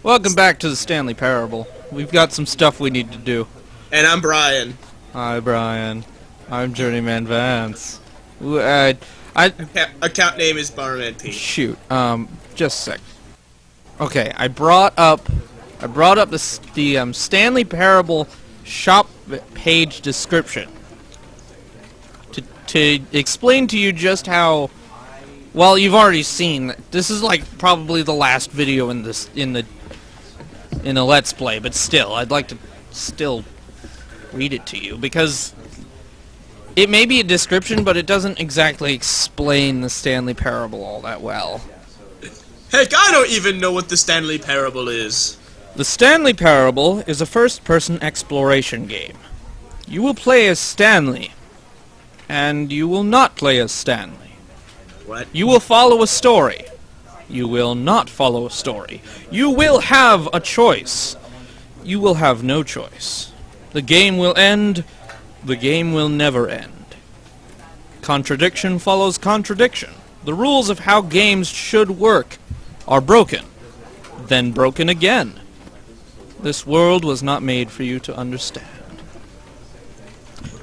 Welcome back to the Stanley Parable. We've got some stuff we need to do. And I'm Brian. Hi, Brian. I'm Journeyman Vance. Account name is Barman P. Shoot. Just a sec. Okay, I brought up the Stanley Parable shop page description to explain to you just how. Well, you've already seen. This is like probably the last video in the Let's Play, but still, I'd like to still read it to you because it may be a description, but it doesn't exactly explain the Stanley Parable all that well. Heck, I don't even know what the Stanley Parable is. The Stanley Parable is a first-person exploration game. You will play as Stanley, and you will not play as Stanley. What? You will follow a story. You will not follow a story. You will have a choice. You will have no choice. The game will end. The game will never end. Contradiction follows contradiction. The rules of how games should work are broken, then broken again. This world was not made for you to understand.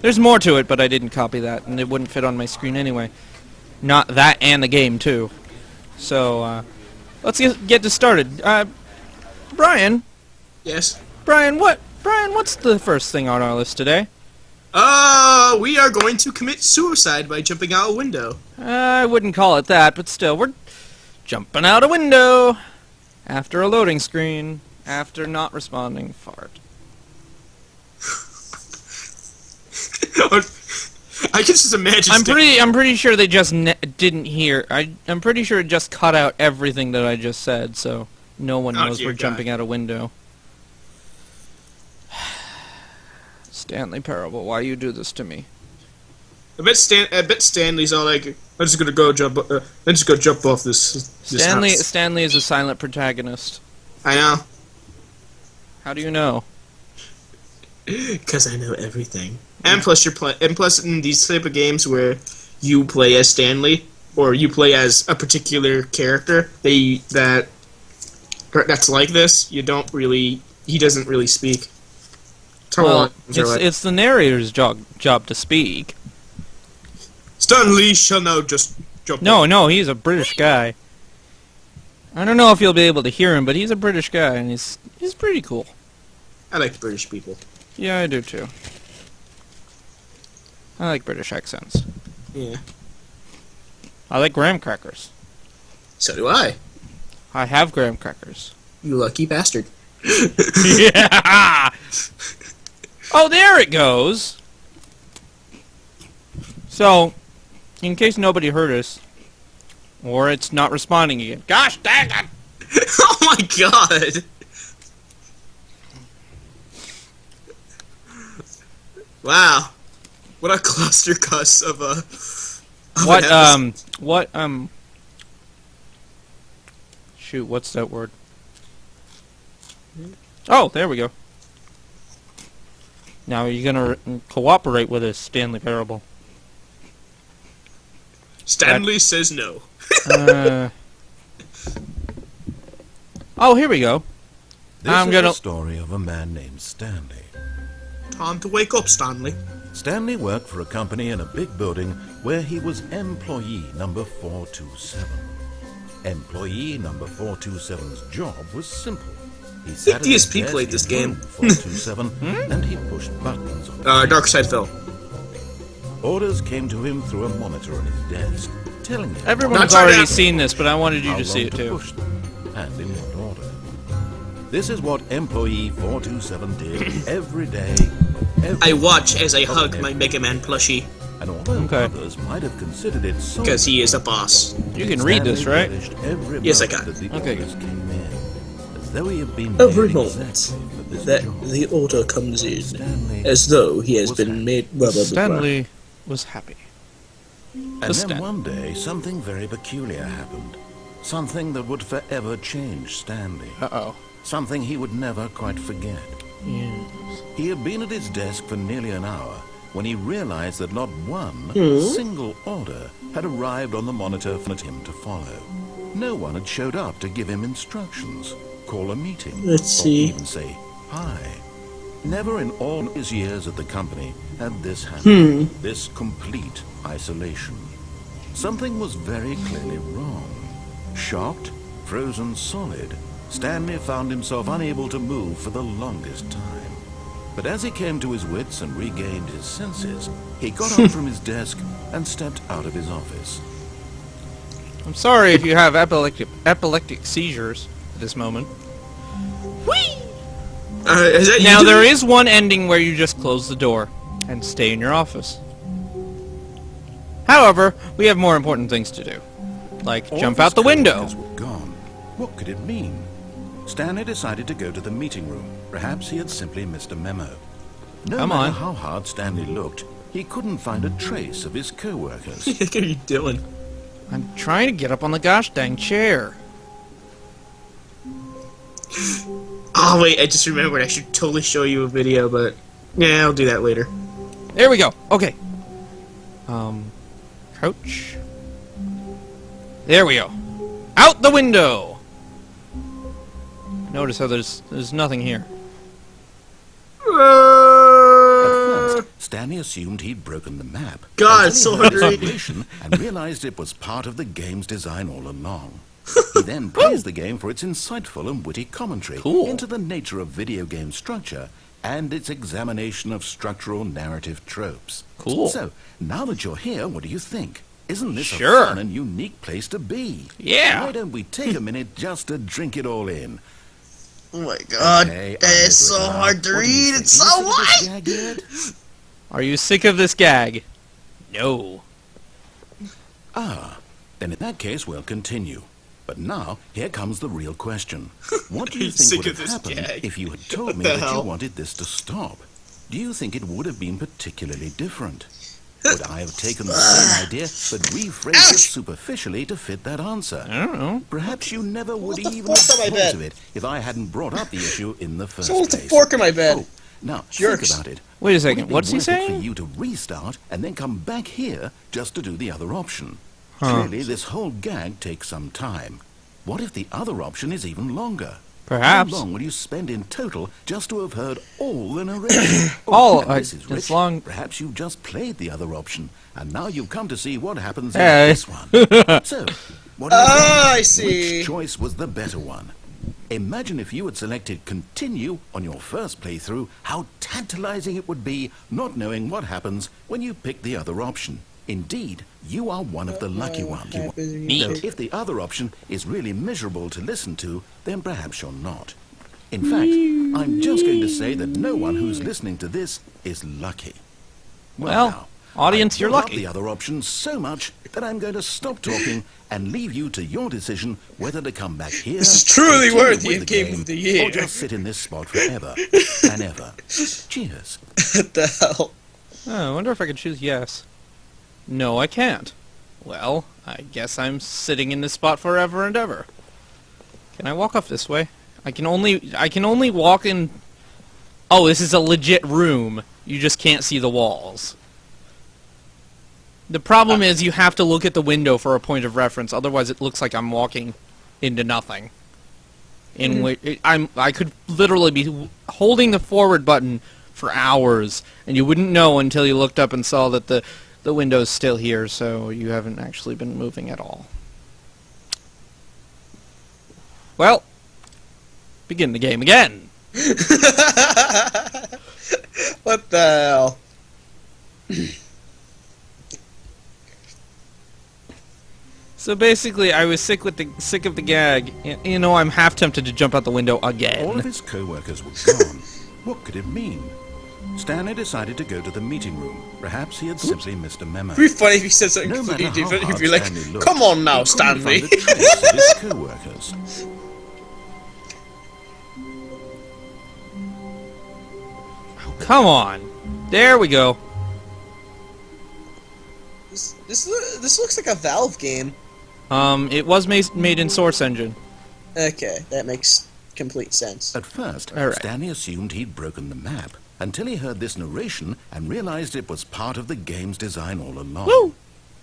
There's more to it, but I didn't copy that, and it wouldn't fit on my screen anyway. Not that and the game, too. So, let's get this started. Brian? Yes? Brian, what's the first thing on our list today? We are going to commit suicide by jumping out a window. I wouldn't call it that, but still, we're jumping out a window after a loading screen, after not responding fart. I can just imagine. I'm pretty sure they just didn't hear. I'm pretty sure it just cut out everything that I just said, so no one knows we're jumping out a window. Stanley Parable, why you do this to me? I bet Stanley's all like, I'm just gonna go jump off this house. Stanley is a silent protagonist. I know. How do you know? Because I know everything. And plus, in these type of games where you play as Stanley or you play as a particular character, that's like this. He doesn't really speak. Well, it's the narrator's job to speak. Stanley shall now just jump. No, he's a British guy. I don't know if you'll be able to hear him, but he's a British guy, and he's pretty cool. I like British people. Yeah, I do too. I like British accents. Yeah. I like graham crackers. So do I. I have graham crackers. You lucky bastard. Yeah! Oh, there it goes! So, in case nobody heard us, or it's not responding again. Gosh dang it! Oh my god! Wow. What a cluster cuss of a... Shoot, what's that word? Oh, there we go. Now, are you gonna cooperate with us, Stanley Parable? Stanley says no. Oh, here we go. This is the story of a man named Stanley. Time to wake up, Stanley. Stanley worked for a company in a big building where he was employee number 427. Employee number 427's job was simple. He sat at his DSP played this game. 427 and he pushed buttons on Dark Side Phil. Orders came to him through a monitor on his desk, telling him Everyone's already seen this, but I wanted you how to see long it too. push them, and in what order. This is what employee 427 did every day. I watch as I hug my Mega Man plushie. And although others might have considered it so, because he is a boss. You can read this, right? Yes, I can. Okay, good. As though he had been Every made moment exactly for this that job. the order comes in, Stanley as though he has was been happy. made... Blah, blah, blah, blah. Stanley was happy. And Listen. then one day, something very peculiar happened. Something that would forever change Stanley. Uh-oh. Something he would never quite forget. Yes. He had been at his desk for nearly an hour when he realized that not one single order had arrived on the monitor for him to follow. No one had showed up to give him instructions, call a meeting, Let's or see. even say hi. Never in all his years at the company had this happened. This complete isolation. Something was very clearly wrong. Shocked, frozen solid, Stanley found himself unable to move for the longest time. But as he came to his wits and regained his senses, he got up from his desk and stepped out of his office. I'm sorry if you have epileptic seizures at this moment. Whee! Is that Now, you there doing- is one ending where you just close the door and stay in your office. However, we have more important things to do, like All jump of out the his window. coworkers were gone. What could it mean? Stanley decided to go to the meeting room. Perhaps he had simply missed a memo. No Come matter on. how hard Stanley looked, he couldn't find a trace of his co-workers. What are you doing? I'm trying to get up on the gosh dang chair. Oh wait, I just remembered. I should totally show you a video, but yeah, I'll do that later. There we go. Okay. Crouch. There we go. Out the window. Notice how there's nothing here. At first, Stanley assumed he'd broken the map. God, until it's so he hard heard to the read. vibration and realized it was part of the game's design all along. He then praised the game for its insightful and witty commentary Cool. into the nature of video game structure and its examination of structural narrative tropes. Cool. So, now that you're here, what do you think? Isn't this Sure. a fun and unique place to be? Yeah. Why don't we take a minute just to drink it all in? Oh my god, Okay, that I'm is over so it now. hard to What do you read. think? It's Are you so sick of this white. gag yet? Are you sick of this gag? No. Ah, then in that case we'll continue. But now, here comes the real question. What do Are you you think sick would of have this happened gag? if you had told me the that you hell? wanted this to stop? Do you think it would have been particularly different? Would I have taken the same idea but rephrased it Ouch! superficially to fit that answer? I don't know. Perhaps you never would the even have fuck on my thought bed? of it if I hadn't brought up the issue in the first So what's the place. fork in my bed? Oh, now Jerks. think about it. Wait a Would it second. be What's he worth it saying? for you to restart and then come back here just to do the other option? Huh. Clearly, this whole gag takes some time. What if the other option is even longer? Perhaps. How long will you spend in total just to have heard all the narration? All, and this is as rich. long- Perhaps you've just played the other option, and now you've come to see what happens Hey. in this one. So, what do you think? Ah, I see. Which choice was the better one? Imagine if you had selected continue on your first playthrough, how tantalizing it would be not knowing what happens when you pick the other option. Indeed, you are one of the lucky ones. happens when you Though pick- if the other option is really miserable to listen to, then perhaps you're not. In fact, I'm just going to say that no one who's listening to this is lucky. Well, now, audience, I've you're brought up lucky. the other option so much that I'm going to stop talking and leave you to your decision whether to come back here. This is truly continue worthy with of the Game of the Year. Or just sit in this spot forever and ever. Cheers. What the hell? Oh, I wonder if I could choose yes. No, I can't. Well, I guess I'm sitting in this spot forever and ever. Can I walk off this way? I can only walk in. Oh, this is a legit room. You just can't see the walls. The problem is you have to look at the window for a point of reference, otherwise it looks like I'm walking into nothing. In which I could literally be holding the forward button for hours, and you wouldn't know until you looked up and saw that the window's still here, so you haven't actually been moving at all. Well, begin the game again. What the hell? So basically, I was sick of the gag. You know, I'm half tempted to jump out the window All of again. his co-workers were gone. What could it mean? Stanley decided to go to the meeting room. Perhaps he had simply missed a memo. It'd be funny if he said something No matter completely how different. He'd hard be like, Stanley looked, "Come on now, he couldn't Stanley." find a trace of his co-workers. Come on. There we go. This looks like a Valve game. It was made in Source Engine. Okay, that makes complete sense. At first, All right. Stanley assumed he'd broken the map until he heard this narration and realized it was part of the game's design all along. Woo!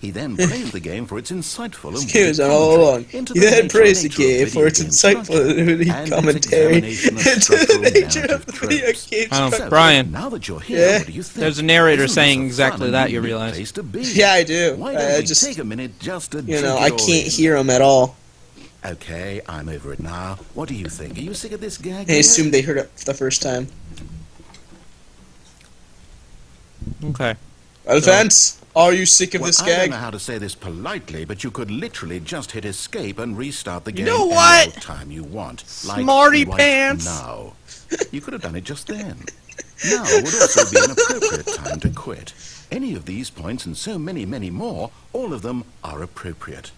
He then praised the game for its insightful and Excuse me, witty hold on. commentary into He the then nature praised the nature of game video for its game insightful structure and witty and its commentary examination of into the structural nature of narrative the video tropes. game Oh, structure. Brian, Now that you're here, Yeah. what do you think? there's a narrator Isn't this saying a exactly fun that, and you unique realize. place to be? Yeah, I do. Why I don't we just, take a minute just to you know, drink I it all can't in? hear him at all. Okay, I'm over it now. What do you think? Are you sick of this gag? I yet? assumed they heard it for the first time. Okay. Well, Vance, are you sick of Well, this I don't gag? know how to say this politely, but you could literally just hit escape and restart the game know any what? old time you want. Smarty right pants! Now. You could have done it just then. Now would also be an appropriate time to quit. Any of these points and so many, many more, all of them are appropriate.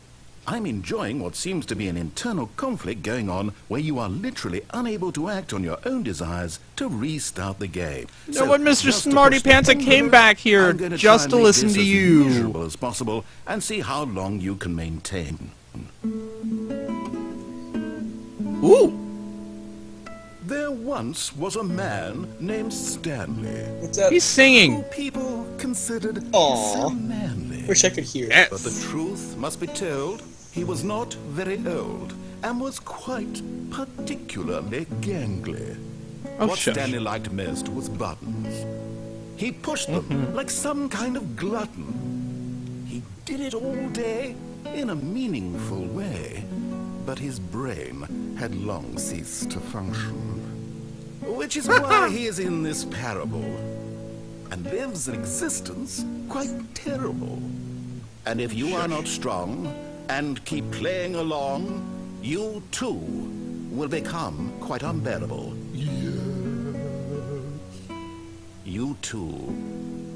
I'm enjoying what seems to be an internal conflict going on where you are literally unable to act on your own desires to restart the game. You know what, Mr. Smarty Pants, I came back here just to listen to you. As miserable as possible and see how long you can maintain. Ooh! There once was a man named Stanley, What's up? He's singing. who people considered Aw. so manly. Wish I could hear. Yes. But the truth must be told, he was not very old and was quite particularly gangly. Oh, What shush. Stanley liked most was buttons. He pushed them like some kind of glutton. He did it all day in a meaningful way, but his brain had long ceased to function. Which is why he is in this parable and lives an existence quite terrible. And if you are not strong and keep playing along, you too will become quite unbearable. You too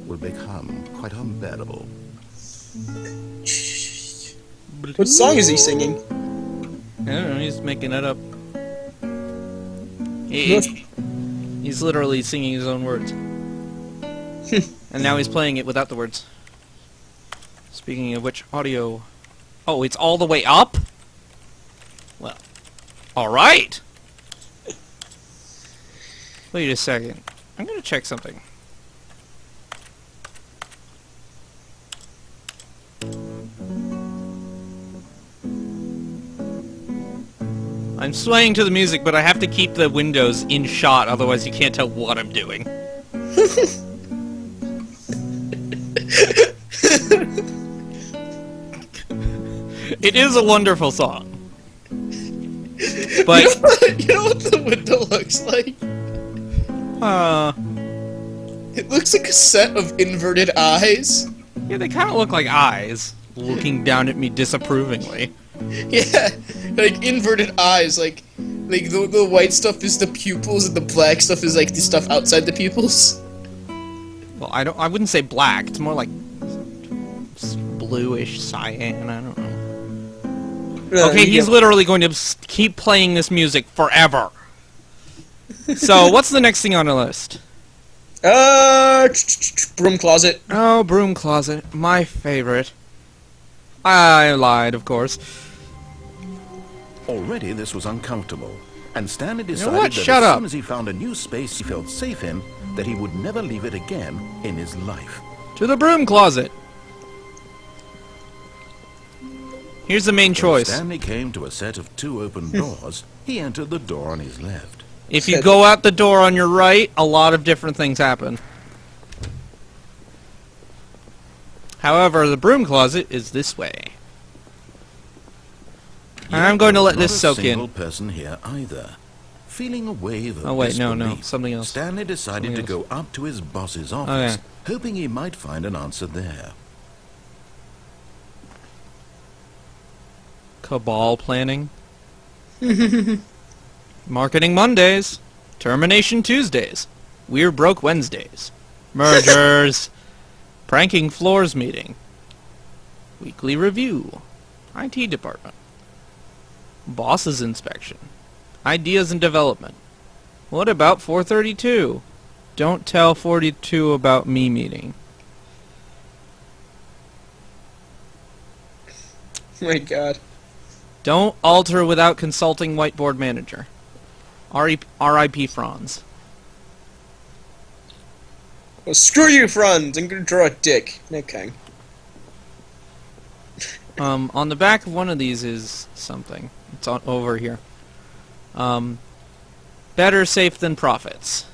will become quite unbearable. What song is he singing? I don't know, he's making it up. He's literally singing his own words. And now he's playing it without the words. Speaking of which, audio... Oh, it's all the way up? Well, alright! Wait a second. I'm gonna check something. I'm swaying to the music, but I have to keep the windows in shot, otherwise you can't tell what I'm doing. It is a wonderful song. But, You know what the window looks like? It looks like a set of inverted eyes. yeah, they kind of look like eyes, looking down at me disapprovingly. Yeah, like inverted eyes. Like the white stuff is the pupils, and the black stuff is like the stuff outside the pupils. Well, I wouldn't say black, it's more like bluish cyan, I don't know. Okay, he's literally going to keep playing this music forever. So, what's the next thing on the list? Broom closet. Oh, broom closet, my favorite. I lied, of course. Already this was uncomfortable, and Stanley decided what? that Shut as up. soon as he found a new space he felt safe in, that he would never leave it again in his life. To the broom closet. Here's the main When choice. Stanley came to a set of 2 open doors, he entered the door on his left. If you go out the door on your right, a lot of different things happen. However, the broom closet is this way. I'm going to let this soak in. Not a in. single person here either. Feeling a wave of Oh wait, no, disbelief, something else. Stanley decided Something to go up to his boss's office, Okay. hoping he might find an answer there. Cabal planning. Marketing Mondays. Termination Tuesdays. We're broke Wednesdays. Mergers. Pranking floors meeting. Weekly review. IT department. Boss's inspection. Ideas and development. What about 432? Don't tell 42 about me meeting. Oh my god. Don't alter without consulting whiteboard manager. R.I.P. Franz. Well, screw you, Franz. I'm gonna draw a dick. Okay. On the back of one of these is something. It's on over here. Better safe than profits.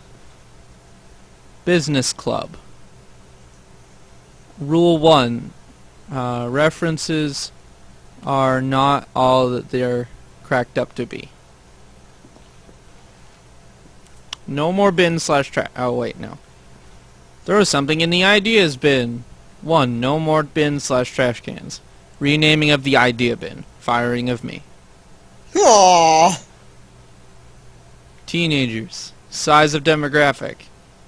Business club. Rule 1. References are not all that they're cracked up to be. No more bin slash trash. Oh, wait, no. Throw something in the ideas bin. 1. No more bin slash trash cans. Renaming of the idea bin. Firing of me. Aww. Teenagers. Size of demographic.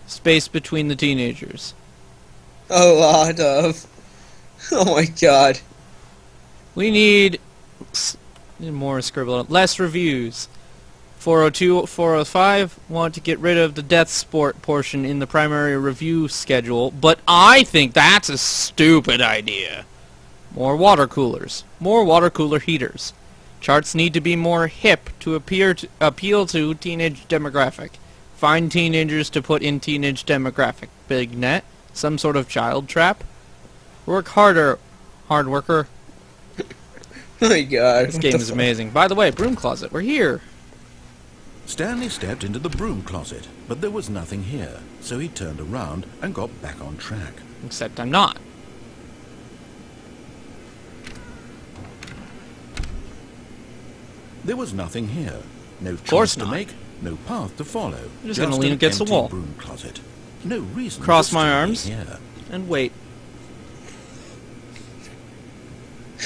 Space between the teenagers. A lot of. Oh my god. We need more scribble. Less reviews. 402, 405 want to get rid of the death sport portion in the primary review schedule, but I think that's a stupid idea. More water coolers. More water cooler heaters. Charts need to be more hip to appeal to teenage demographic. Find teenagers to put in teenage demographic. Big net. Some sort of child trap. Work harder, hard worker. Oh my god. This game is amazing. By the way, broom closet. We're here. Stanley stepped into the broom closet, but there was nothing here, so he turned around and got back on track. Except I'm not. There was nothing here. No course choice to not. make, no path to follow. Just gonna lean an against the empty wall. broom closet. No reason Cross to my still be arms. Here. And wait.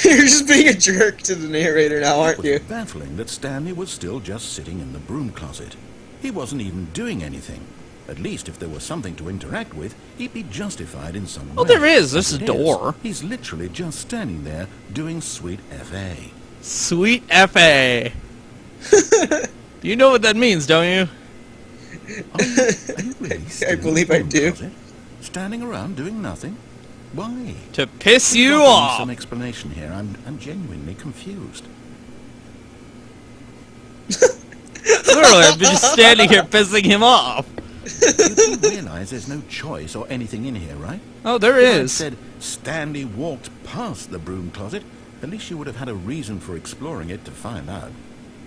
You're just being a jerk to the narrator now, It aren't was you? baffling that Stanley was still just sitting in the broom closet. He wasn't even doing anything. At least if there was something to interact with, he'd be justified in some way. Oh, there is. This As is a it door. He's literally just standing there doing sweet FA. Sweet FA. You know what that means, don't you? Are you really still I in the believe I broom do. closet? Standing around doing nothing? Why? To piss you There's got to be off. some explanation here. I'm genuinely confused. Literally, I've been just standing here pissing him off. You do realize there's no choice or anything in here, right? Oh, there If I'd is. said Stanley walked past the broom closet, at least you would have had a reason for exploring it to find out.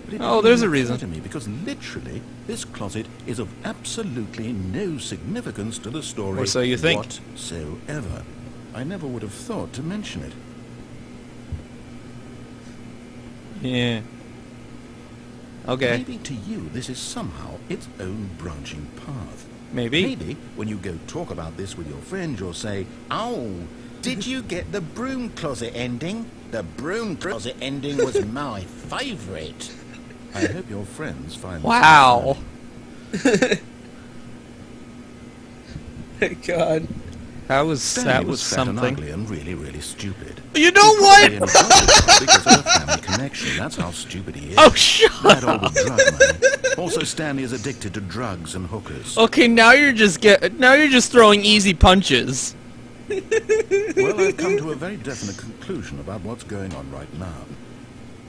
But it Oh, didn't there's a even reason. occur to me because literally this closet is of absolutely no significance to the story Or so you think. whatsoever. I never would have thought to mention it. Yeah. Okay. Maybe to you this is somehow its own branching path. Maybe. Maybe when you go talk about this with your friend, you'll say, "Oh, did you get the broom closet ending? The broom closet ending was my favourite." I hope your friends find this Wow. God. That was Stanley was fat and something. ugly and really, really stupid. You know what? He probably only got it because of a family connection. That's how stupid he is. Oh, shut That all up. the drug money. Also, Stanley is addicted to drugs and hookers. Okay, now you're just throwing easy punches. Well, I've come to a very definite conclusion about what's going on right now.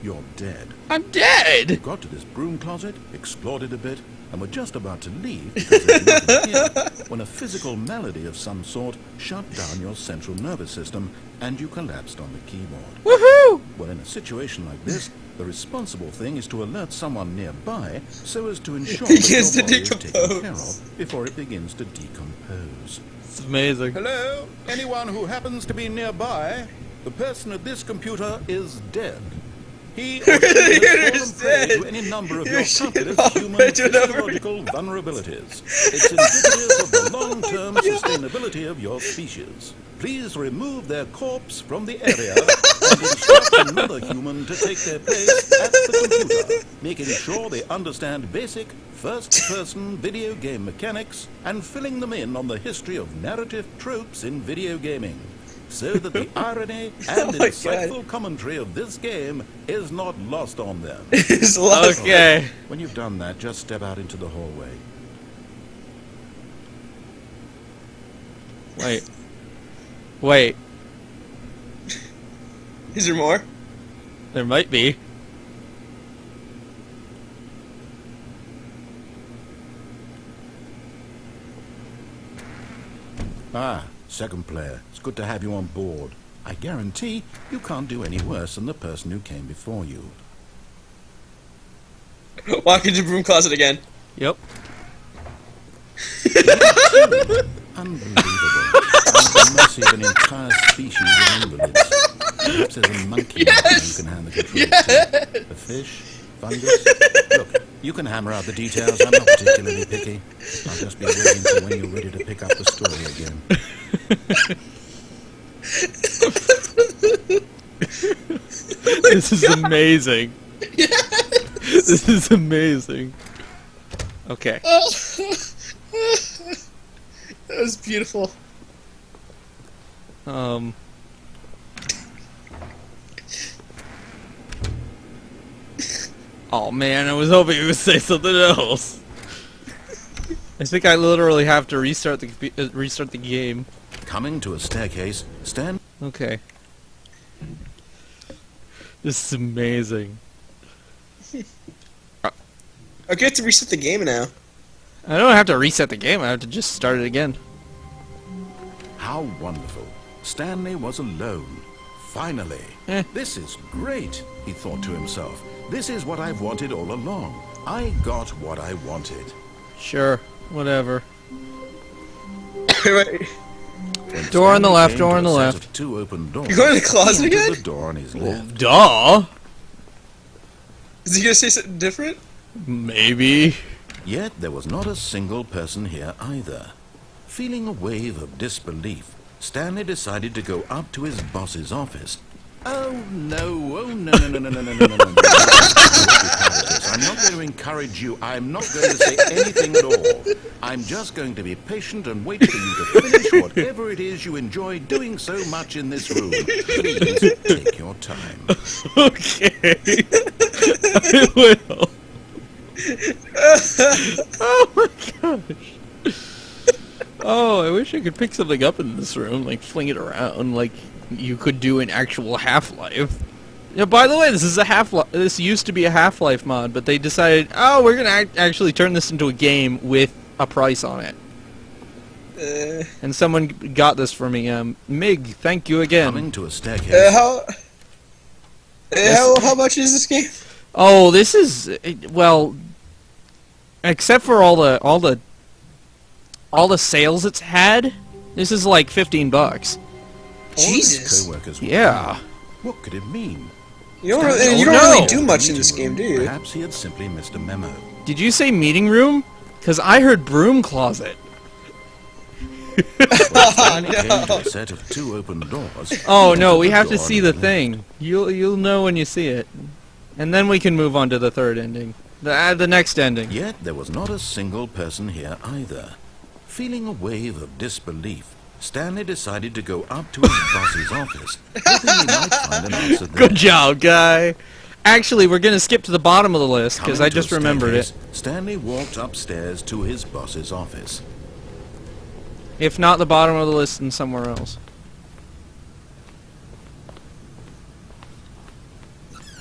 You're dead. I'm dead. You got to this broom closet, explored it a bit, and were just about to leave because there's nothing here, when a physical malady of some sort shut down your central nervous system and you collapsed on the keyboard. Woohoo! Well, in a situation like this, the responsible thing is to alert someone nearby so as to ensure that Begins your to body is taken care decompose. of before it begins to decompose. It's amazing. Hello? Anyone who happens to be nearby, the person at this computer is dead. He or she has fallen prey to any number of your countless human physiological vulnerabilities. It's indicative of the long-term sustainability of your species. Please remove their corpse from the area and instruct another human to take their place at the computer, making sure they understand basic first-person video game mechanics and filling them in on the history of narrative tropes in video gaming, so that the irony and my insightful commentary of this game is not lost on them. It's lost. Okay. When you've done that, just step out into the hallway. Wait. Is there more? There might be. Ah, second player. It's good to have you on board. I guarantee you can't do any worse than the person who came before you. Walk into the broom closet again. Yep. Unbelievable. I'm the mercy of an entire species of invalids. Perhaps there's a monkey you can hand the control to. A fish? Fungus? Look, you can hammer out the details. I'm not particularly picky. I'll just be waiting for when you're ready to pick up the story again. This is amazing. This is amazing. Okay. That was beautiful. Oh man, I was hoping you would say something else. I think I literally have to restart the game. Coming to a staircase, stand. Okay. This is amazing. I get to reset the game now. I don't have to reset the game, I have to just start it again. How wonderful. Stanley was alone. Finally. This is great, he thought to himself. This is what I've wanted all along. I got what I wanted. Sure, whatever. Right. When Door on the Stanley left, came door to on the a set left. of two open doors. You going to the closet he entered again? the door on his left. Duh! Is he gonna say something different? Maybe. Yet there was not a single person here either. Feeling a wave of disbelief, Stanley decided to go up to his boss's office. Oh no, no. I'm not going to encourage you. I'm not going to say anything at all. I'm just going to be patient and wait for you to finish whatever it is you enjoy doing so much in this room. Please take your time. Okay. I will. Oh my gosh. Oh, I wish I could pick something up in this room, like fling it around, like you could do in actual Half-Life. Yeah, by the way, this is a Half-Life. This used to be a Half-Life mod, but they decided, oh, we're gonna actually turn this into a game with a price on it. And someone got this for me. Mig, thank you again. Coming to a staircase. How much is this game? Oh, this is well, except for all the sales it's had, this is like $15. Jesus. Co-workers were Yeah. there. What could it mean? You don't know. really do much in this game, do you? Perhaps he had simply missed a memo. Did you say meeting room? Because I heard broom closet. Stanley came to a set of two open doors. Oh He no, entered we the have to door see on the his thing. You'll know when you see it, and then we can move on to the third ending, the next ending. Yet there was not a single person here either. Feeling a wave of disbelief, Stanley decided to go up to his boss's office, hoping he might find an answer there. Good job, guy. Actually, we're gonna skip to the bottom of the list because Coming I to just a remembered it. staircase, Stanley walked upstairs to his boss's office. If not the bottom of the list, then somewhere else.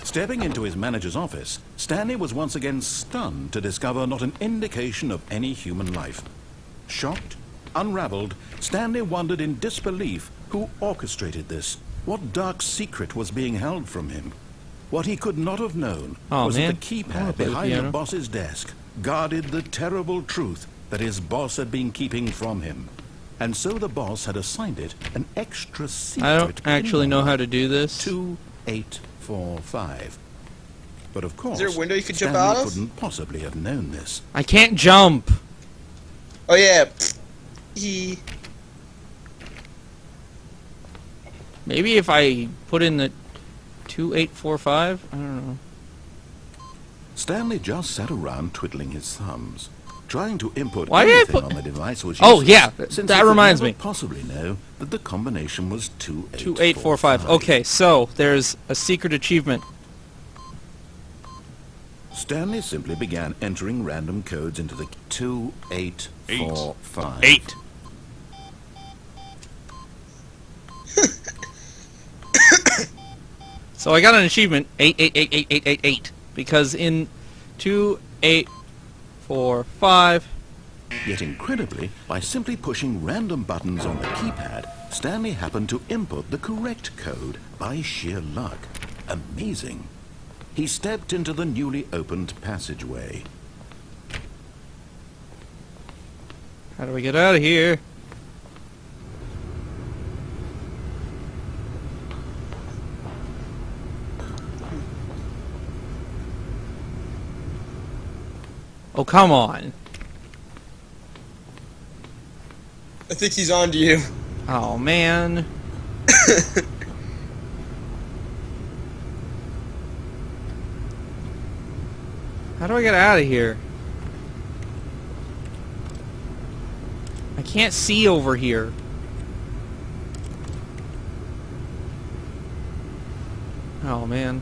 Stepping into his manager's office, Stanley was once again stunned to discover not an indication of any human life. Shocked, unraveled, Stanley wondered in disbelief who orchestrated this. What dark secret was being held from him? What he could not have known was man. that the I wanna keypad play the behind the piano. boss's desk guarded the terrible truth that his boss had been keeping from him. And so the boss had assigned it an extra secret I don't actually know how to do this. 2845. But of course, there a window you could jump Stanley out of? couldn't possibly have known this. I can't jump. Oh yeah. Maybe if I put in the 2845. I don't know. Stanley just sat around twiddling his thumbs, trying to input Why did I anything put- on the device was Oh, useless, yeah, since that he could reminds never me. possibly know that the combination was 2845. Okay, so there's a secret achievement. Stanley simply began entering random codes into the 2845. 8. So I got an achievement 888888 because in 2845 Yet incredibly, by simply pushing random buttons on the keypad, Stanley happened to input the correct code by sheer luck. Amazing. He stepped into the newly opened passageway. How do we get out of here? Oh, come on. I think he's on to you. Oh, man. How do I get out of here? I can't see over here. Oh, man.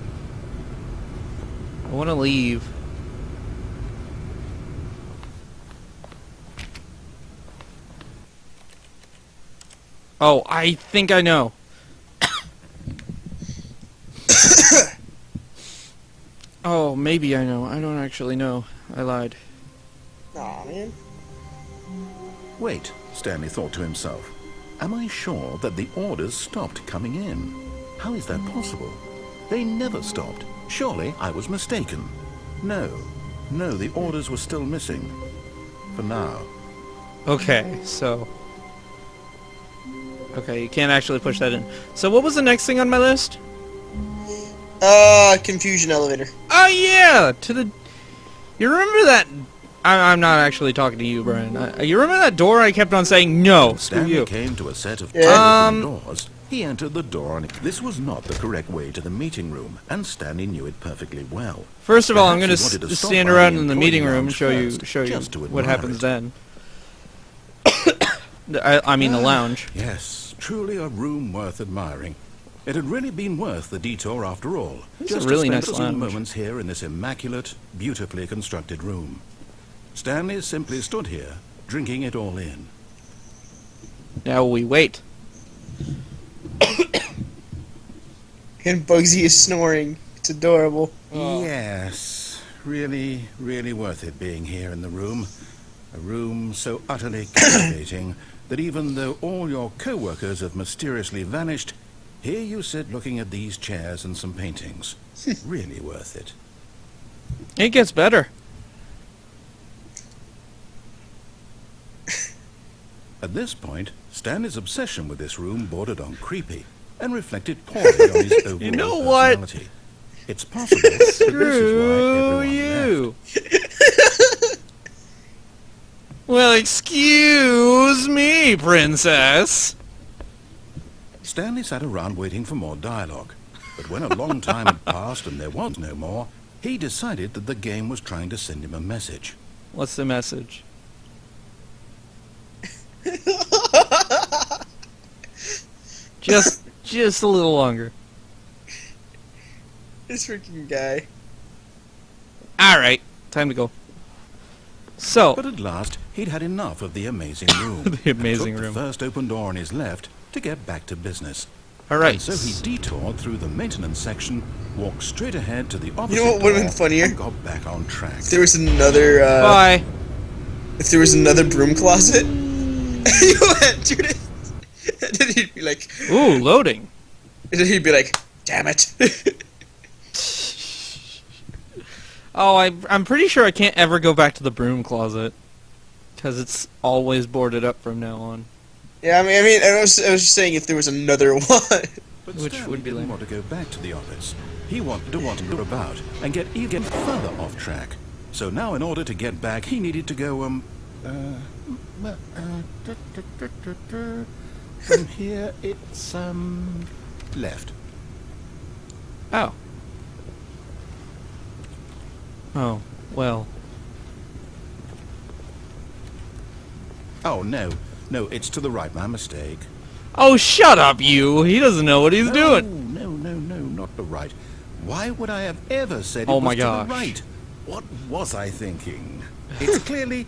I want to leave. Oh, I think I know. Oh, maybe I know. I don't actually know. I lied. Aw, man. Wait, Stanley thought to himself. Am I sure that the orders stopped coming in? How is that possible? They never stopped. Surely I was mistaken. No, the orders were still missing. For now. Okay, so... Okay, you can't actually push that in. So what was the next thing on my list? Confusion elevator. Oh, yeah! To the... You remember that... I'm not actually talking to you, Brian. You remember that door I kept on saying, no, screw Stanley you. came to a set of Yeah. doors. He entered the door and this was not the correct way to the meeting room, and Stanley knew it perfectly well. First of all, I'm going Perhaps he wanted to stop stand by around the in the employee meeting room and lounge show you first, just to what admire happens it. then. I mean the lounge. Yes, truly a room worth admiring. It had really been worth the detour after all. It's a Just really to nice spend a few lounge. moments here in this immaculate, beautifully constructed room. Stanley simply stood here, drinking it all in. Now we wait. And Bugsy is snoring. It's adorable. Yes, really, really worth it being here in the room. A room so utterly captivating that even though all your co-workers have mysteriously vanished, here you sit looking at these chairs and some paintings. Really worth it. It gets better. At this point, Stanley's obsession with this room bordered on creepy and reflected poorly on his overall know what? personality. It's possible that this is why Screw everyone you. Well, excuse me, princess. Stanley sat around waiting for more dialogue, but when a long time had passed and there was no more, he decided that the game was trying to send him a message. What's the message? Just a little longer. This freaking guy. Alright, time to go. So, But at last, he'd had enough of the amazing room. The amazing and took room. the first open door on his left to get back to business. alright. And so he detoured through the maintenance section, walked straight ahead to the opposite what would've been door, funnier? and got back on track. If there was another, Bye. if there was another broom closet, you entered it, and then he'd be like, Ooh, loading. and then he'd be like, damn it. Oh, I'm pretty sure I can't ever go back to the broom closet. Because it's always boarded up from now on. Yeah, I was just saying if there was another one. But Which Stanley would be didn't lame. want to go back to the office. He wanted to wander about and get even further off track. So now in order to get back, he needed to go, from here, it's, left. Oh. Oh, well. Oh, no, it's to the right, my mistake. Oh, shut up, you! He doesn't know what he's doing. No, not the right. Why would I have ever said Oh it was my to gosh. the right? What was I thinking? It's clearly...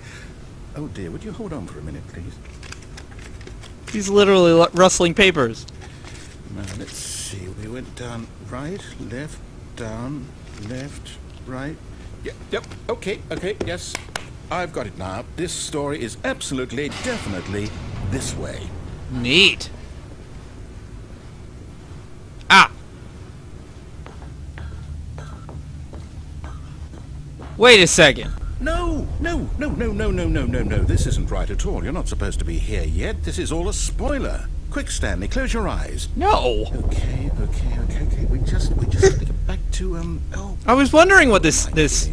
Oh dear, would you hold on for a minute, please? He's literally rustling papers. Now, let's see. We went down right, left, down, left, right. Yep, okay, yes. I've got it now. This story is absolutely, definitely this way. Neat. Wait a second. No, no, no, no, no, no, no, no, no. This isn't right at all. You're not supposed to be here yet. This is all a spoiler. Quick, Stanley, close your eyes. No. Okay. We just have to get back to I was wondering what this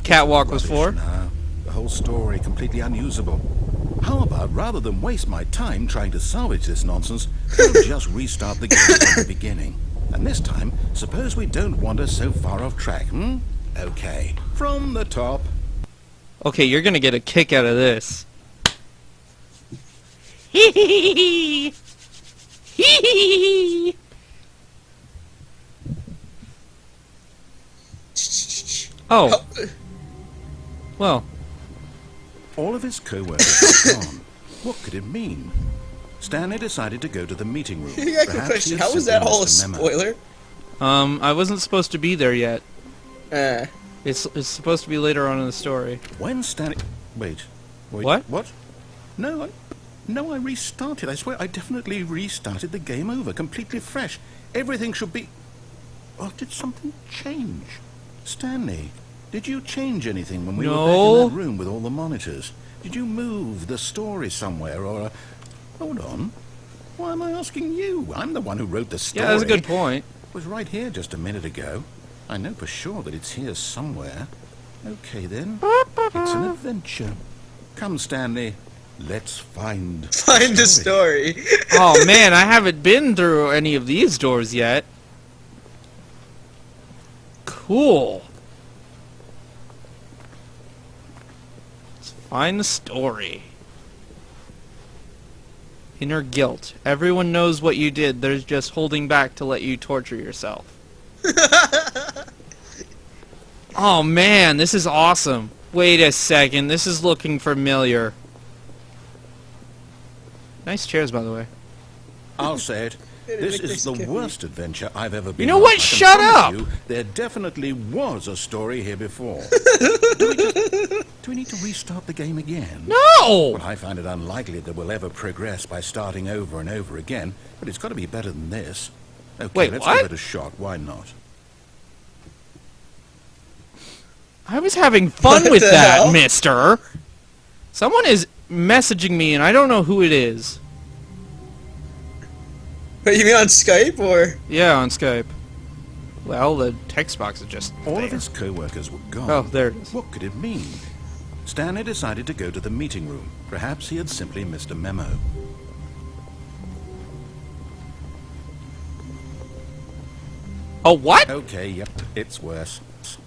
catwalk was for. Now. The whole story completely unusable. How about, rather than waste my time trying to salvage this nonsense, we'll just restart the game from the beginning. And this time, suppose we don't wander so far off track, Okay, from the top. Okay, you're gonna get a kick out of this. Hee hee hee hee. Oh. Well. All of his co-workers were gone. What could it mean? Stanley decided to go to the meeting room. Yeah, good Perhaps question. he had How was simply that all a missed memo. spoiler? I wasn't supposed to be there yet. Uh, It's supposed to be later on in the story. When Stanley... Wait. What? What? No, I restarted. I swear, I definitely restarted the game over, completely fresh. Everything should be... Oh, did something change? Stanley, did you change anything when we were back No. in that room with all the monitors? Did you move the story somewhere, or... Hold on. Why am I asking you? I'm the one who wrote the story. Yeah, that's a good point. It was right here just a minute ago. I know for sure that it's here somewhere. Okay, then. It's an adventure. Come, Stanley. Let's find find a story. Oh man, I haven't been through any of these doors yet. Cool. Let's find the story. Inner guilt. Everyone knows what you did. They're just holding back to let you torture yourself. Oh man, this is awesome. Wait a second, this is looking familiar. Nice chairs, by the way. I'll say it. This is the worst adventure I've ever been You know on. what? I can Shut promise up! you, there definitely was a story here before. Do we need to restart the game again? No! Well, I find it unlikely that we'll ever progress by starting over and over again, but it's got to be better than this. Okay, Wait, let's what? give it a shot. Why not? I was having fun What with the that, hell? mister. Someone is messaging me and I don't know who it is. Wait, you mean on Skype or? Yeah, on Skype. Well, the text box is just All there. of his co-workers were gone. Oh, there it is. What could it mean? Stanley decided to go to the meeting room. Perhaps he had simply missed a memo. Oh, what? Okay, yep, it's worse.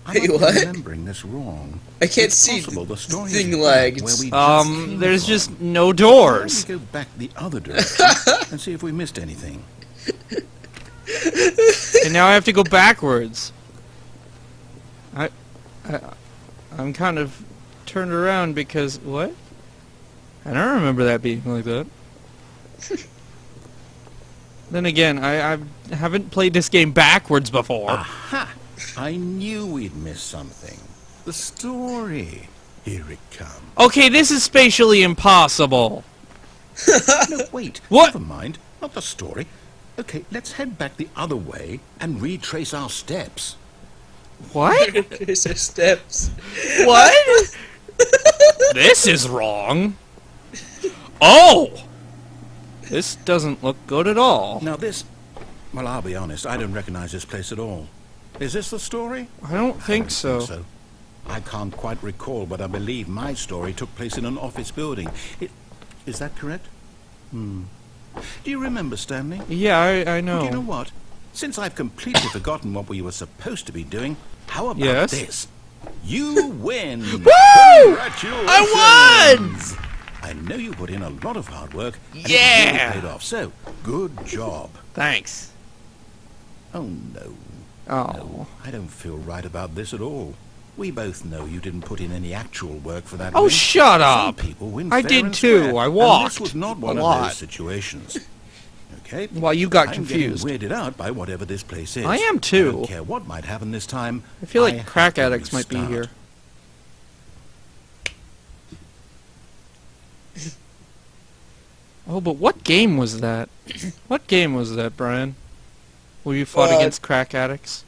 I Wait, might be what? remembering this wrong. I can't It's see possible the story is thing back lagged. where we just came There's from. just no Why don't doors. we go back the other direction and see if we missed anything? And now I have to go backwards. I'm kind of turned around because what? I don't remember that being like that. Then again, I haven't played this game backwards before. Aha! I knew we'd miss something. The story. Here it comes. Okay, this is spatially impossible. No, wait. What? Never mind. Not the story. Okay, let's head back the other way and retrace our steps. What? There's our steps. What? This is wrong. Oh! This doesn't look good at all. Now this... Well, I'll be honest. I don't recognize this place at all. Is this the story? I don't think so. I can't quite recall, but I believe my story took place in an office building. Is that correct? Do you remember, Stanley? Yeah, I know. Well, do you know what? Since I've completely forgotten what we were supposed to be doing, how about Yes? this? You win! Woo! Congratulations! I won! I know you put in a lot of hard work, and Yeah! it really paid off. So, good job. Thanks. Oh no. Oh. No, I don't feel right about this at all. We both know you didn't put in any actual work for that Oh, win. shut Some up. people win I fair did and too. square, I and walked this was not a one of lot. those situations. Okay? Well, you got I'm confused. getting weirded out by whatever this place is. I am I too. don't care what might happen this time. I feel like have crack to addicts might be restart. here. Oh, but what game was that? What game was that, Brian? Where you fought against crack addicts?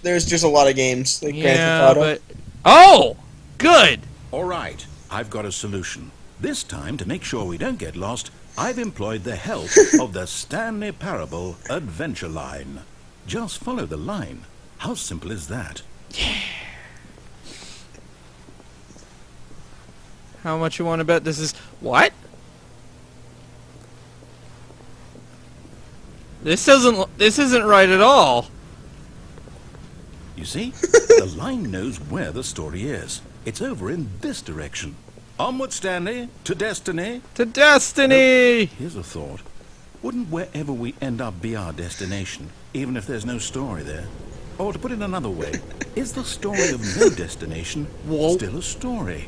there's just a lot of games like Grand Yeah, Theft Auto. but oh, good. All right, I've got a solution. This time, to make sure we don't get lost, I've employed the help of the Stanley Parable Adventure Line. Just follow the line. How simple is that? How much you want to bet this is... What? This isn't right at all. You see? The line knows where the story is. It's over in this direction. Onward, Stanley, to destiny. To destiny! Here's a thought. Wouldn't wherever we end up be our destination, even if there's no story there? Or to put it another way, is the story of no destination still a story?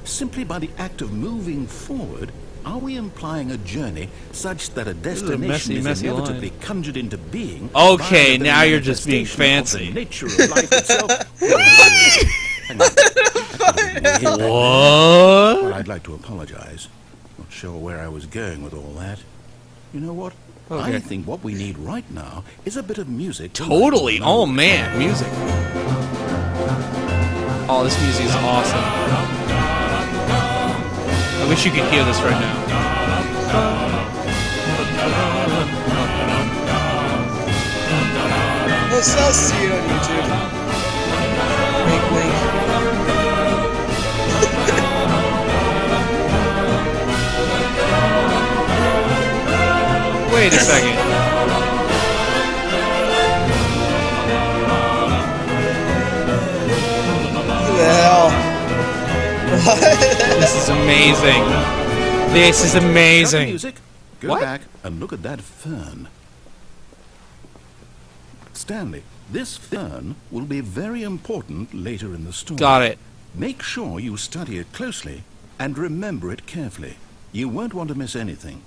Simply by the act of moving forward, are we implying a journey such that a destination is inevitably conjured into being? Okay, now you're just being fancy. The nature of life itself. What? Well, I'd like to apologize. Not sure where I was going with all that. You know what? Okay. I think what we need right now is a bit of music. Totally. Oh man, music. Oh, this music is awesome. I wish you could hear this right now. I'll see it on YouTube. Wink, wink. Wait a second. What the hell? What? This is amazing. This is Cut the amazing. music. Go What? back and look at that fern. Stanley, this fern will be very important later in the story. Got it. Make sure you study it closely and remember it carefully. You won't want to miss anything.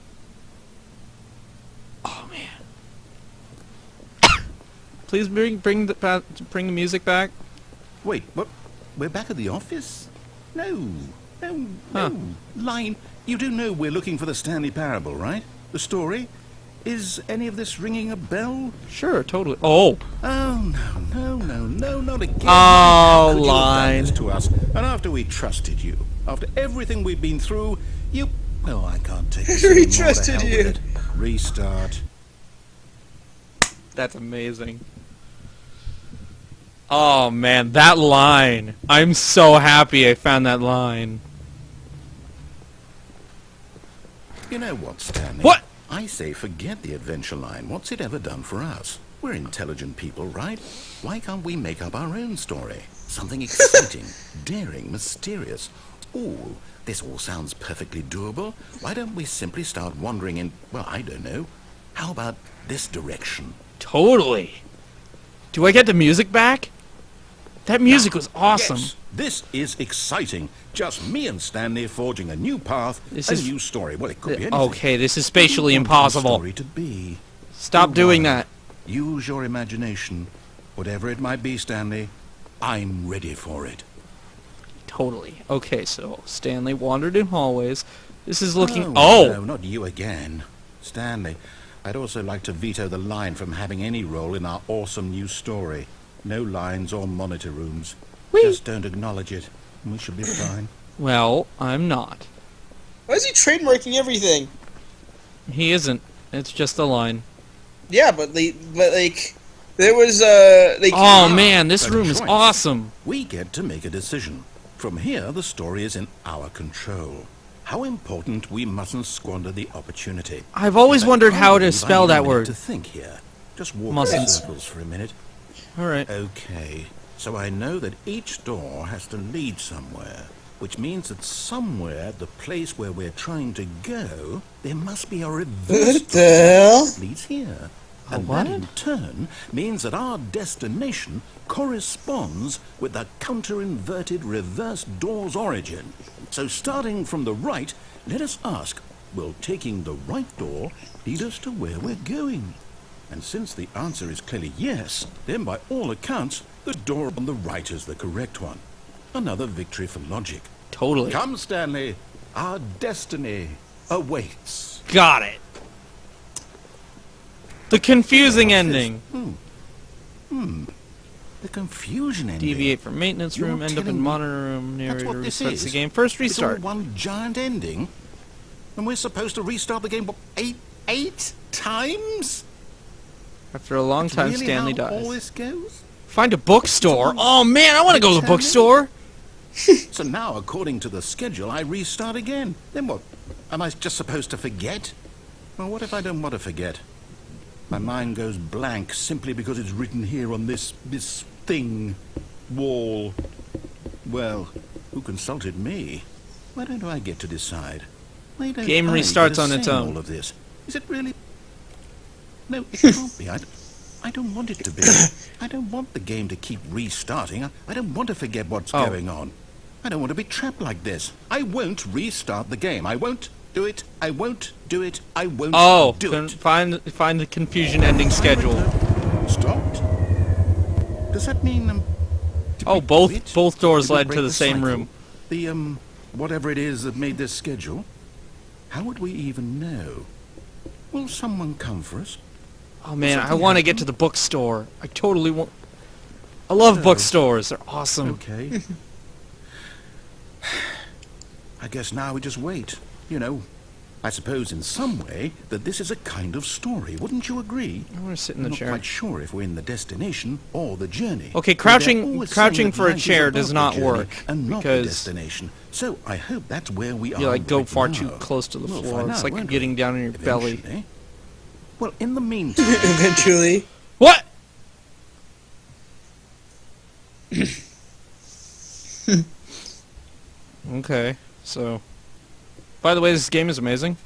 Oh man. Please bring the music back. Wait, what? We're back at the office? No. Huh. Line, you do know we're looking for the Stanley Parable, right? The story? Is any of this ringing a bell? Sure, totally. Oh. Oh, no, not again. Oh, How could you have done Line. this to us? And after we trusted you, after everything we've been through, you... Well, I can't take this We anymore. The trusted hell you. with it. Restart. That's amazing. Oh man, that line. I'm so happy I found that line. You know what, Stanley? What? I say forget the adventure line. What's it ever done for us? We're intelligent people, right? Why can't we make up our own story? Something exciting, daring, mysterious. Ooh, this all sounds perfectly doable. Why don't we simply start wandering in, well, I don't know. How about this direction? Totally. Do I get the music back? That music was awesome. Yes, this is exciting. Just me and Stanley forging a new path, This a is- new story. Well, it could be anything. Okay, this is What do you spatially want your impossible. story to be? Stop doing Well, that. Use your imagination. Whatever it might be, Stanley, I'm ready for it. Totally. Okay, so Stanley wandered in hallways. This is looking... No, not you again. Stanley, I'd also like to veto the line from having any role in our awesome new story. No lines or monitor rooms. Whee! Just don't acknowledge it, and we should be fine. Well, I'm not. Why is he trademarking everything? He isn't. It's just a line. Yeah, but there was Oh man, this But room is choice. awesome. We get to make a decision. From here, the story is in our control. How important we mustn't squander the opportunity. I've always In fact, wondered I how to believe I spell need a that minute word. To think here. Just walk Mustn't. in circles for a minute. Alright. Okay, so I know that each door has to lead somewhere, which means that somewhere, the place where we're trying to go, there must be a reverse What the hell? that leads here. A And what? that in turn means that our destination corresponds with the counter-inverted reverse door's origin. So starting from the right, let us ask, will taking the right door lead us to where we're going? And since the answer is clearly yes, then by all accounts, the door on the right is the correct one. Another victory for logic. Totally. Come, Stanley. Our destiny awaits. Got it. The confusing ending. The confusion ending. Deviate from maintenance You're room, end up telling in me monitor room, that's narrator what this restarts the is? game. First It's all restart. one giant ending? And we're supposed to restart the game, what, eight times? After a long time, Really Stanley how dies. all this goes? Find a bookstore. Oh man, I want to go to the Tell me. bookstore. So now, according to the schedule, I restart again. Then what? Am I just supposed to forget? Well, what if I don't want to forget? My mind goes blank simply because it's written here on this thing, wall. Well, who consulted me? Why don't I get to decide? Why don't Game I restarts get a on its say in own. all of this? Is it really? No, it can't be. I don't want it to be. I don't want the game to keep restarting. I don't want to forget what's Oh. going on. I don't want to be trapped like this. I won't restart the game. I won't do it. I won't do it. I won't Oh, do it. find the confusion ending schedule. Stopped? Does that mean did Oh, we both quit? doors Did we led break to the same cycle? room. The whatever it is that made this schedule. How would we even know? Will someone come for us? Oh man, I something want to get happen? to the bookstore. I totally want. I love Oh. bookstores. They're awesome. Okay. I guess now we just wait. You know, I suppose in some way that this is a kind of story. Wouldn't you agree? I want to sit in I'm the not chair. quite sure if we're in the destination or the journey. Okay, But they're crouching always crouching saying that for a life is chair about does the not journey work and not the because destination. So I hope that's where we are. you like go right far now. too close to the We'll floor. find It's out, like won't we? getting down on your belly. Eventually. Well, in the meantime, Eventually. What? Okay, so. By the way, this game is amazing.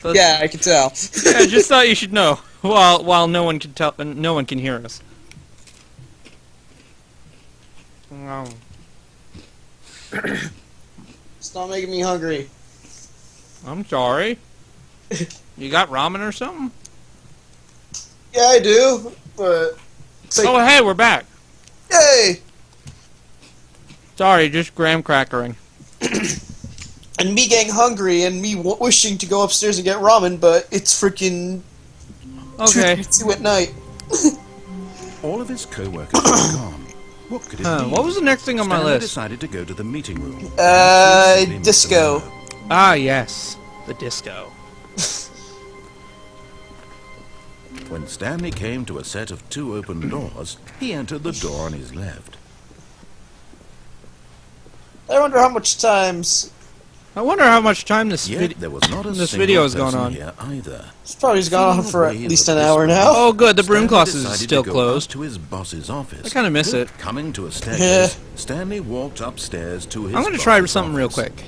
But- Yeah, I can tell. I just thought you should know. While no one can tell, no one can hear us. Oh. It's not making me hungry. I'm sorry. You got ramen or something? Yeah, I do, but... It's like, Oh, hey, we're back. yay! Sorry, just graham crackering. And me getting hungry and me wishing to go upstairs and get ramen, but it's freaking Okay. 2 at night. all of his co-workers were gone. What could it be? What was the next thing on my Stanley list? decided to go to the meeting room. Disco. Ah, yes. The disco. When Stanley came to a set of 2 open doors, he entered the door on his left. I wonder how much times... I wonder how much time this Yet there was not a this single video has gone person on. here either. It's probably gone on for at Feeling least the an weight of hour this now. Oh, good. The broom Stanley closet is decided still to go closed. up to his boss's office. I kinda miss But it. Coming to a staircase, Stanley walked upstairs to his I'm gonna try boss's something real office. quick.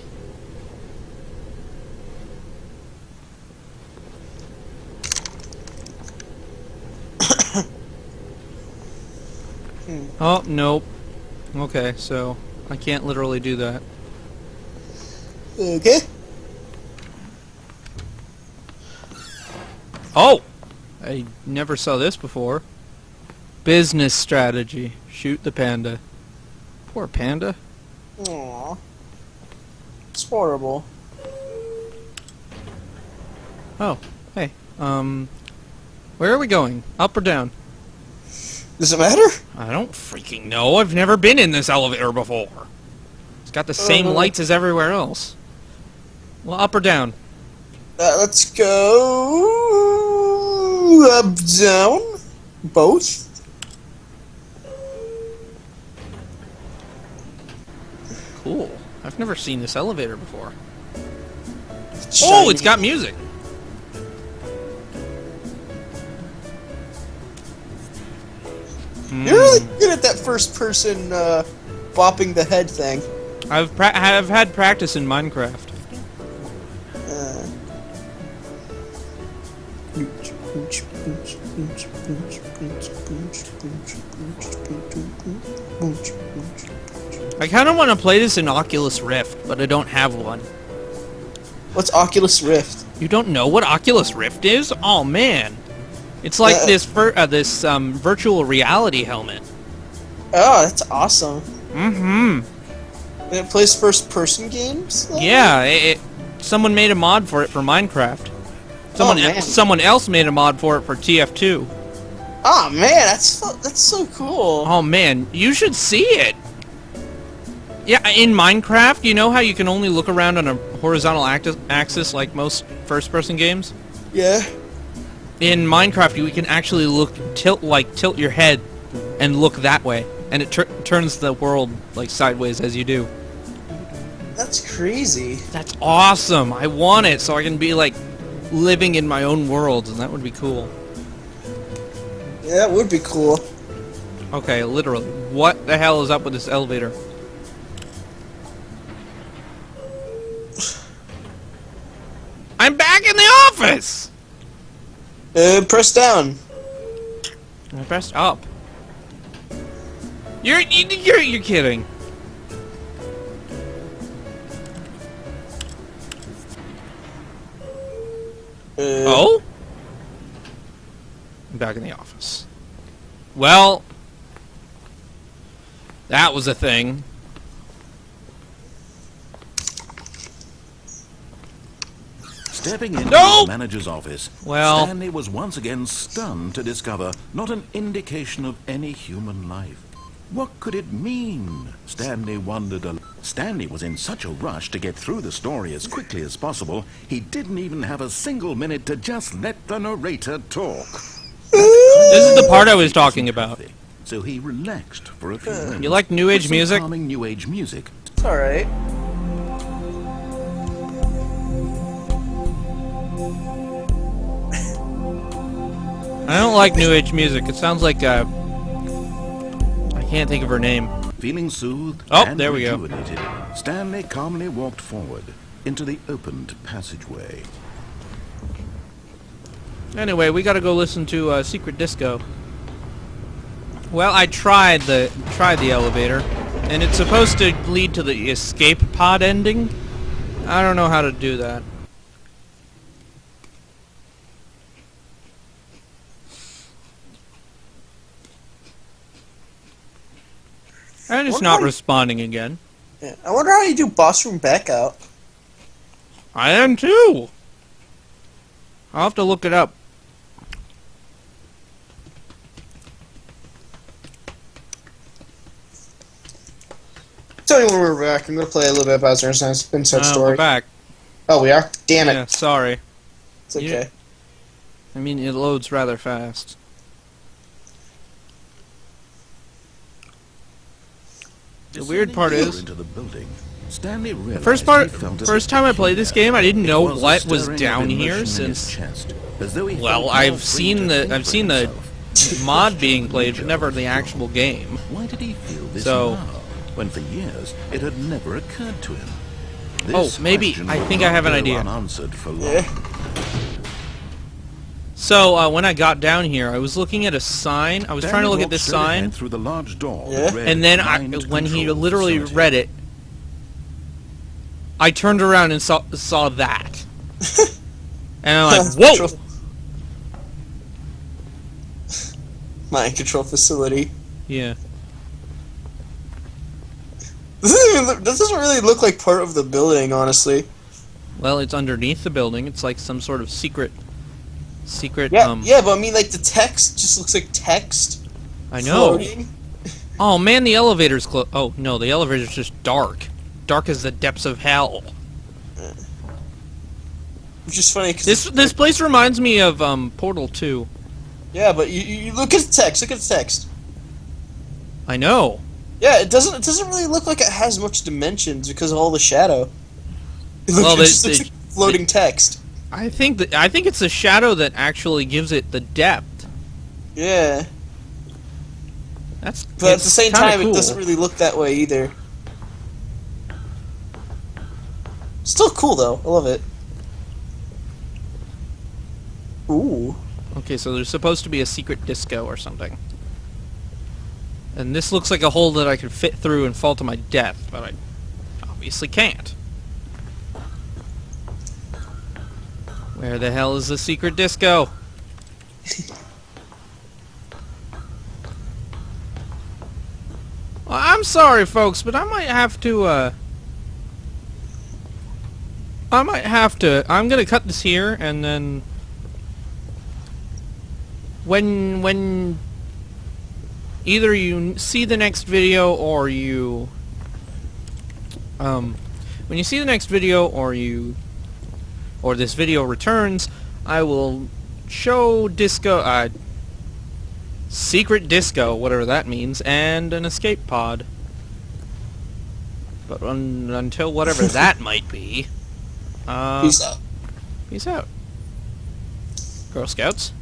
Oh, nope. Okay, so I can't literally do that. Okay. Oh! I never saw this before. Business strategy. Shoot the panda. Poor panda. Aww. It's horrible. Oh, hey. Where are we going? Up or down? Does it matter? I don't freaking know. I've never been in this elevator before. It's got the same lights as everywhere else. Well, up or down? Let's go... up, down. Both. Cool. I've never seen this elevator before. Shiny. Oh, it's got music. You're really good at that first person, bopping the head thing. I've had practice in Minecraft. I kind of want to play this in Oculus Rift, but I don't have one. What's Oculus Rift? You don't know what Oculus Rift is? Oh man, it's like this virtual reality helmet. Oh, that's awesome. Mm-hmm. And it plays first-person games? though? Yeah, someone made a mod for it for Minecraft. man. Someone else made a mod for it for TF2. Oh man, that's so cool. Oh man, you should see it. Yeah, in Minecraft, you know how you can only look around on a horizontal axis like most first-person games? Yeah. In Minecraft, you can actually tilt your head and look that way, and it turns the world like sideways as you do. That's crazy. That's awesome. I want it so I can be like living in my own world, and that would be cool. Yeah, that would be cool. Okay, literally. What the hell is up with this elevator? I'm back in the office! Press down. I pressed up. You're kidding. Oh? I'm back in the office. Well, that was a thing. Stepping into Nope! the manager's office, Well- Stanley was once again stunned to discover not an indication of any human life. What could it mean? Stanley wondered. Stanley was in such a rush to get through the story as quickly as possible, he didn't even have a single minute to just let the narrator talk. This is the part I was talking about. So he relaxed for a few minutes. You like New Age With some music? calming New Age music. It's alright. I don't like New Age music. It sounds like, I can't think of her name. Feeling soothed Oh, and there we go. rejuvenated, Stanley calmly walked forward into the opened passageway. Anyway, we gotta go listen to Secret Disco. Well, I tried the elevator, and it's supposed to lead to the escape pod ending. I don't know how to do that. And it's not responding again. Yeah. I wonder how you do boss room back out. I am too. I'll have to look it up. Tell me when we're back. I'm gonna play a little bit about Inside Story. We're back. Oh, we are? Damn it. Yeah, sorry. It's okay. I mean, it loads rather fast. The weird part is, Into the building, Stanley realized first time I played this game, I didn't know what was down here since. Well, I've seen the mod being played, but never the actual game. Why did he feel this So- now, when for years it had never occurred to him? Oh, This maybe- question I would think not I have an go idea. unanswered for long. Yeah. So when I got down here, I was looking at a sign. I was trying to look at this sign, through the large door Yeah. that read and then Mind when he Control literally Facility. read it, I turned around and saw that, and I'm like, whoa! Mind control facility. Yeah. This doesn't really look like part of the building, honestly. Well, it's underneath the building. It's like some sort of secret. Yeah, yeah, but I mean, like, the text just looks like text. I know. Floating. Oh man, the elevator's close. Oh no, the elevator's just dark. Dark as the depths of hell. Which is funny, cause This place reminds me of Portal 2. yeah, but you look at the text. Look at the text. I know. Yeah, it doesn't really look like it has much dimensions because of all the shadow. It looks, Well, it just looks like floating text. I think it's the shadow that actually gives it the depth. Yeah, That's. but at the same time, cool. it doesn't really look that way either. Still cool though. I love it. Ooh. Okay, so there's supposed to be a secret disco or something. And this looks like a hole that I could fit through and fall to my death, but I obviously can't. Where the hell is the secret disco? Well, I'm sorry, folks, but I might have to, I'm gonna cut this here, and then... when either you see the next video or you when you see the next video or this video returns, I will show disco secret disco, whatever that means, and an escape pod. But until whatever that might be, Peace out. peace out, Girl Scouts.